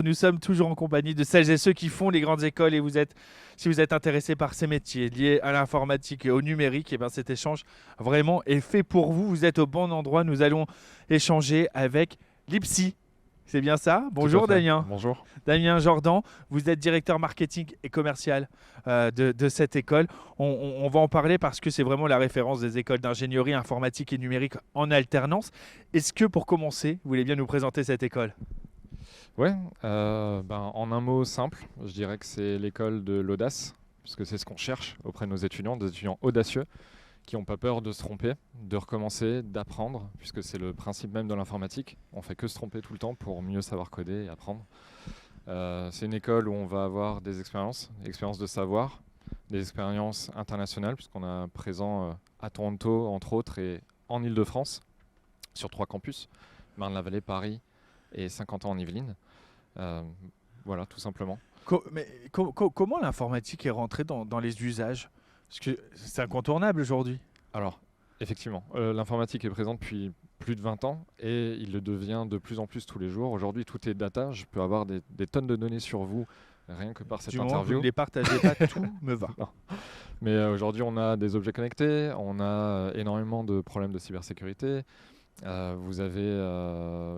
nous sommes toujours en compagnie de celles et ceux qui font les grandes écoles et si vous êtes intéressé par ces métiers liés à l'informatique et au numérique, et bien cet échange vraiment est fait pour vous. Vous êtes au bon endroit. Nous allons échanger avec l'IPSI. C'est bien ça? Tout à Bonjour fait. Damien. Bonjour. Damien Jordan, vous êtes directeur marketing et commercial de cette école. On va en parler parce que c'est vraiment la référence des écoles d'ingénierie informatique et numérique en alternance. Est-ce que pour commencer, vous voulez bien nous présenter cette école? Ouais, en un mot simple, je dirais que c'est l'école de l'audace, puisque c'est ce qu'on cherche auprès de nos étudiants, des étudiants audacieux, qui n'ont pas peur de se tromper, de recommencer, d'apprendre, puisque c'est le principe même de l'informatique. On fait que se tromper tout le temps pour mieux savoir coder et apprendre. C'est une école où on va avoir des expériences de savoir, des expériences internationales, puisqu'on est présent à Toronto, entre autres, et en Île-de-France, sur 3 campus, Marne-la-Vallée, Paris et Saint-Quentin en Yvelines. Euh, voilà, tout simplement. Comment l'informatique est rentrée dans les usages? Parce que c'est incontournable aujourd'hui. Alors, effectivement, l'informatique est présente depuis plus de 20 ans et il le devient de plus en plus tous les jours. Aujourd'hui, tout est data. Je peux avoir des tonnes de données sur vous rien que par cette Du moment que vous ne interview. les partagez pas, tout me va. Non. Mais aujourd'hui, on a des objets connectés, on a énormément de problèmes de cybersécurité. Vous avez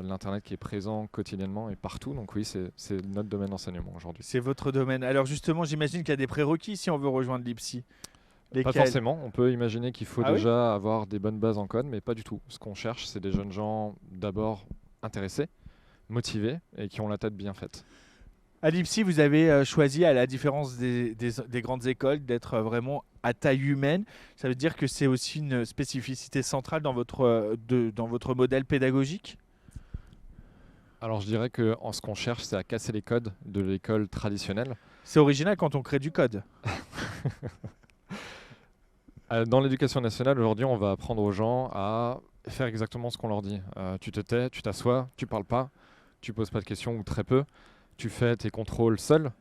l'Internet qui est présent quotidiennement et partout. Donc oui, c'est notre domaine d'enseignement aujourd'hui. C'est votre domaine. Alors justement, j'imagine qu'il y a des prérequis si on veut rejoindre l'IPSI. Pas Lesquels? forcément. On peut imaginer qu'il faut Ah oui? déjà avoir des bonnes bases en code, mais pas du tout. Ce qu'on cherche, c'est des jeunes gens d'abord intéressés, motivés et qui ont la tête bien faite. À l'IPSI, vous avez choisi, à la différence des grandes écoles, d'être vraiment à taille humaine. Ça veut dire que c'est aussi une spécificité centrale dans votre modèle pédagogique? Alors je dirais que ce qu'on cherche, c'est à casser les codes de l'école traditionnelle. C'est original quand on crée du code. Dans l'éducation nationale, aujourd'hui, on va apprendre aux gens à faire exactement ce qu'on leur dit. Tu te tais, tu t'assois, tu parles pas, tu poses pas de questions ou très peu, tu fais tes contrôles seul,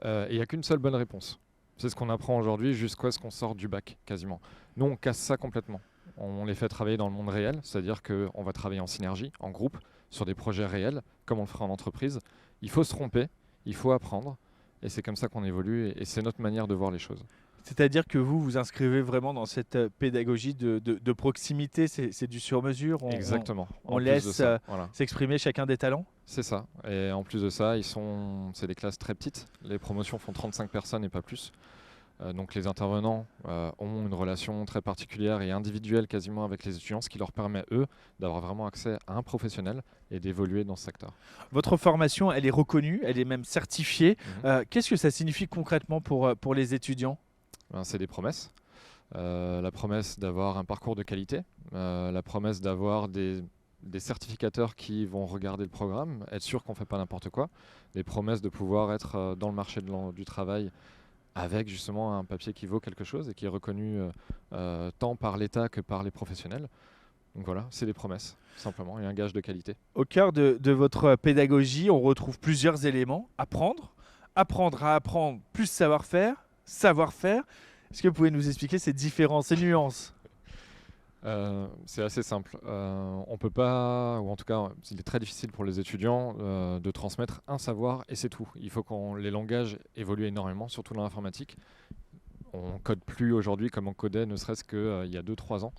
et il n'y a qu'une seule bonne réponse. C'est ce qu'on apprend aujourd'hui jusqu'à ce qu'on sorte du bac, quasiment. Nous, on casse ça complètement. On les fait travailler dans le monde réel, c'est-à-dire qu'on va travailler en synergie, en groupe, sur des projets réels, comme on le ferait en entreprise. Il faut se tromper, il faut apprendre, et c'est comme ça qu'on évolue, et c'est notre manière de voir les choses. C'est-à-dire que vous vous inscrivez vraiment dans cette pédagogie de proximité, c'est du sur-mesure, Exactement. on En plus de laisse ça, voilà. s'exprimer chacun des talents? C'est ça. Et en plus de ça, c'est des classes très petites. Les promotions font 35 personnes et pas plus. Donc les intervenants ont une relation très particulière et individuelle quasiment avec les étudiants, ce qui leur permet, eux, d'avoir vraiment accès à un professionnel et d'évoluer dans ce secteur. Votre formation, elle est reconnue, elle est même certifiée. Qu'est-ce que ça signifie concrètement pour les étudiants? C'est des promesses. La promesse d'avoir un parcours de qualité, la promesse d'avoir des certificateurs qui vont regarder le programme, être sûr qu'on ne fait pas n'importe quoi, des promesses de pouvoir être dans le marché du travail avec justement un papier qui vaut quelque chose et qui est reconnu tant par l'État que par les professionnels. Donc voilà, c'est des promesses, simplement, et un gage de qualité. Au cœur de votre pédagogie, on retrouve plusieurs éléments. Apprendre, apprendre à apprendre, plus savoir-faire, savoir-faire. Est-ce que vous pouvez nous expliquer ces différences, ces nuances? C'est assez simple. On peut pas, ou en tout cas, il est très difficile pour les étudiants de transmettre un savoir et c'est tout. Il faut que les langages évoluent énormément, surtout dans l'informatique. On code plus aujourd'hui comme on codait, ne serait-ce qu'il y a 2-3 ans.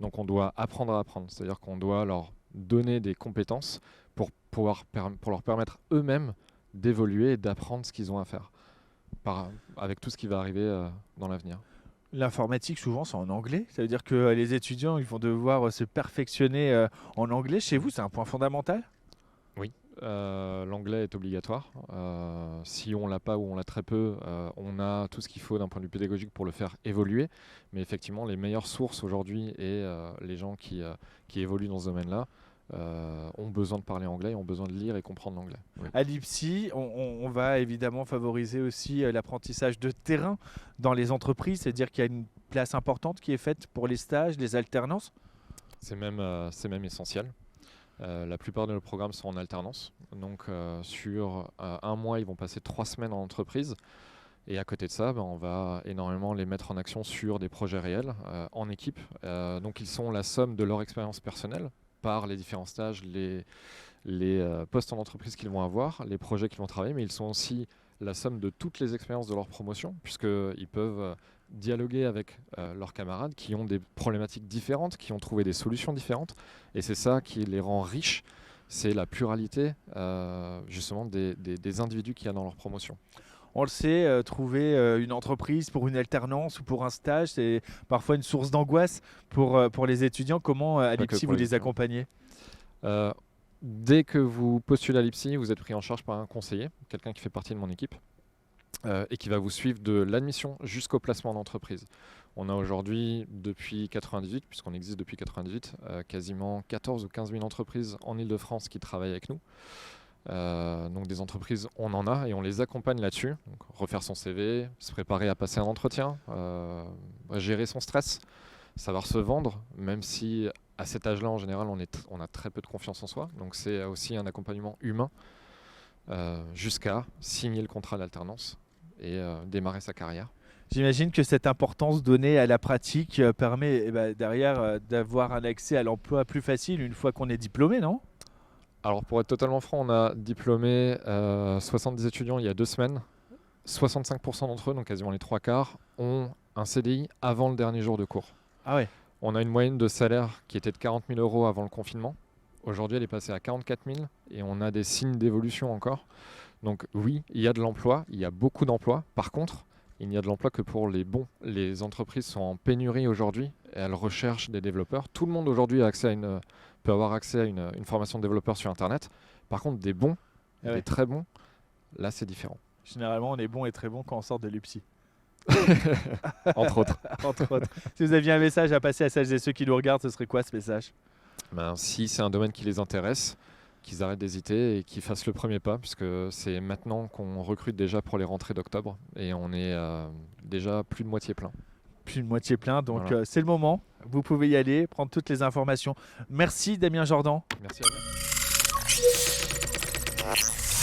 Donc on doit apprendre à apprendre. C'est-à-dire qu'on doit leur donner des compétences pour leur permettre eux-mêmes d'évoluer et d'apprendre ce qu'ils ont à faire, avec tout ce qui va arriver dans l'avenir. L'informatique, souvent, c'est en anglais. Ça veut dire que les étudiants, ils vont devoir se perfectionner en anglais. Chez vous, c'est un point fondamental? Oui, l'anglais est obligatoire. Si on l'a pas ou on l'a très peu, on a tout ce qu'il faut d'un point de vue pédagogique pour le faire évoluer. Mais effectivement, les meilleures sources aujourd'hui et les gens qui évoluent dans ce domaine-là ont besoin de parler anglais, ont besoin de lire et comprendre l'anglais. Oui. À l'IPSI, on va évidemment favoriser aussi l'apprentissage de terrain dans les entreprises. C'est-à-dire qu'il y a une place importante qui est faite pour les stages, les alternances. C'est même essentiel. La plupart de nos programmes sont en alternance. Donc sur un mois, ils vont passer 3 semaines en entreprise. Et à côté de ça, on va énormément les mettre en action sur des projets réels, en équipe. Donc ils sont la somme de leur expérience personnelle par les différents stages, les postes en entreprise qu'ils vont avoir, les projets qu'ils vont travailler, mais ils sont aussi la somme de toutes les expériences de leur promotion, puisqu'ils peuvent dialoguer avec leurs camarades qui ont des problématiques différentes, qui ont trouvé des solutions différentes. Et c'est ça qui les rend riches, c'est la pluralité justement des individus qu'il y a dans leur promotion. On le sait, trouver une entreprise pour une alternance ou pour un stage, c'est parfois une source d'angoisse pour les étudiants. Comment à Pas que l'IPSI pour vous les les étudiants. accompagnez? Dès que vous postulez à l'IPSI, vous êtes pris en charge par un conseiller, quelqu'un qui fait partie de mon équipe, et qui va vous suivre de l'admission jusqu'au placement en entreprise. On a aujourd'hui, depuis 98, puisqu'on existe depuis 98, quasiment 14 ou 15 000 entreprises en Ile-de-France qui travaillent avec nous. Donc des entreprises, on en a et on les accompagne là-dessus. Donc, refaire son CV, se préparer à passer un entretien, gérer son stress, savoir se vendre, même si à cet âge-là, en général, on a très peu de confiance en soi. Donc c'est aussi un accompagnement humain jusqu'à signer le contrat d'alternance et démarrer sa carrière. J'imagine que cette importance donnée à la pratique permet derrière d'avoir un accès à l'emploi plus facile une fois qu'on est diplômé, non? Alors pour être totalement franc, on a diplômé 70 étudiants il y a 2 semaines. 65% d'entre eux, donc quasiment les 3/4, ont un CDI avant le dernier jour de cours. Ah ouais. On a une moyenne de salaire qui était de 40 000 € avant le confinement. Aujourd'hui, elle est passée à 44 000 et on a des signes d'évolution encore. Donc oui, il y a de l'emploi, il y a beaucoup d'emplois. Par contre, il n'y a de l'emploi que pour les bons. Les entreprises sont en pénurie aujourd'hui et elles recherchent des développeurs. Tout le monde aujourd'hui peut avoir accès à une formation de développeur sur Internet. Par contre, des bons, Ah ouais. des très bons, là c'est différent. Généralement, on est bon et très bon quand on sort de l'IPSI. Entre autres. Entre autres. Si vous aviez un message à passer à celles et ceux qui nous regardent, ce serait quoi ce message? Si c'est un domaine qui les intéresse, qu'ils arrêtent d'hésiter et qu'ils fassent le premier pas, puisque c'est maintenant qu'on recrute déjà pour les rentrées d'octobre et on est déjà plus de moitié plein. Plus de moitié plein, donc Voilà. c'est le moment. Vous pouvez y aller, prendre toutes les informations. Merci Damien Jordan. Merci à vous.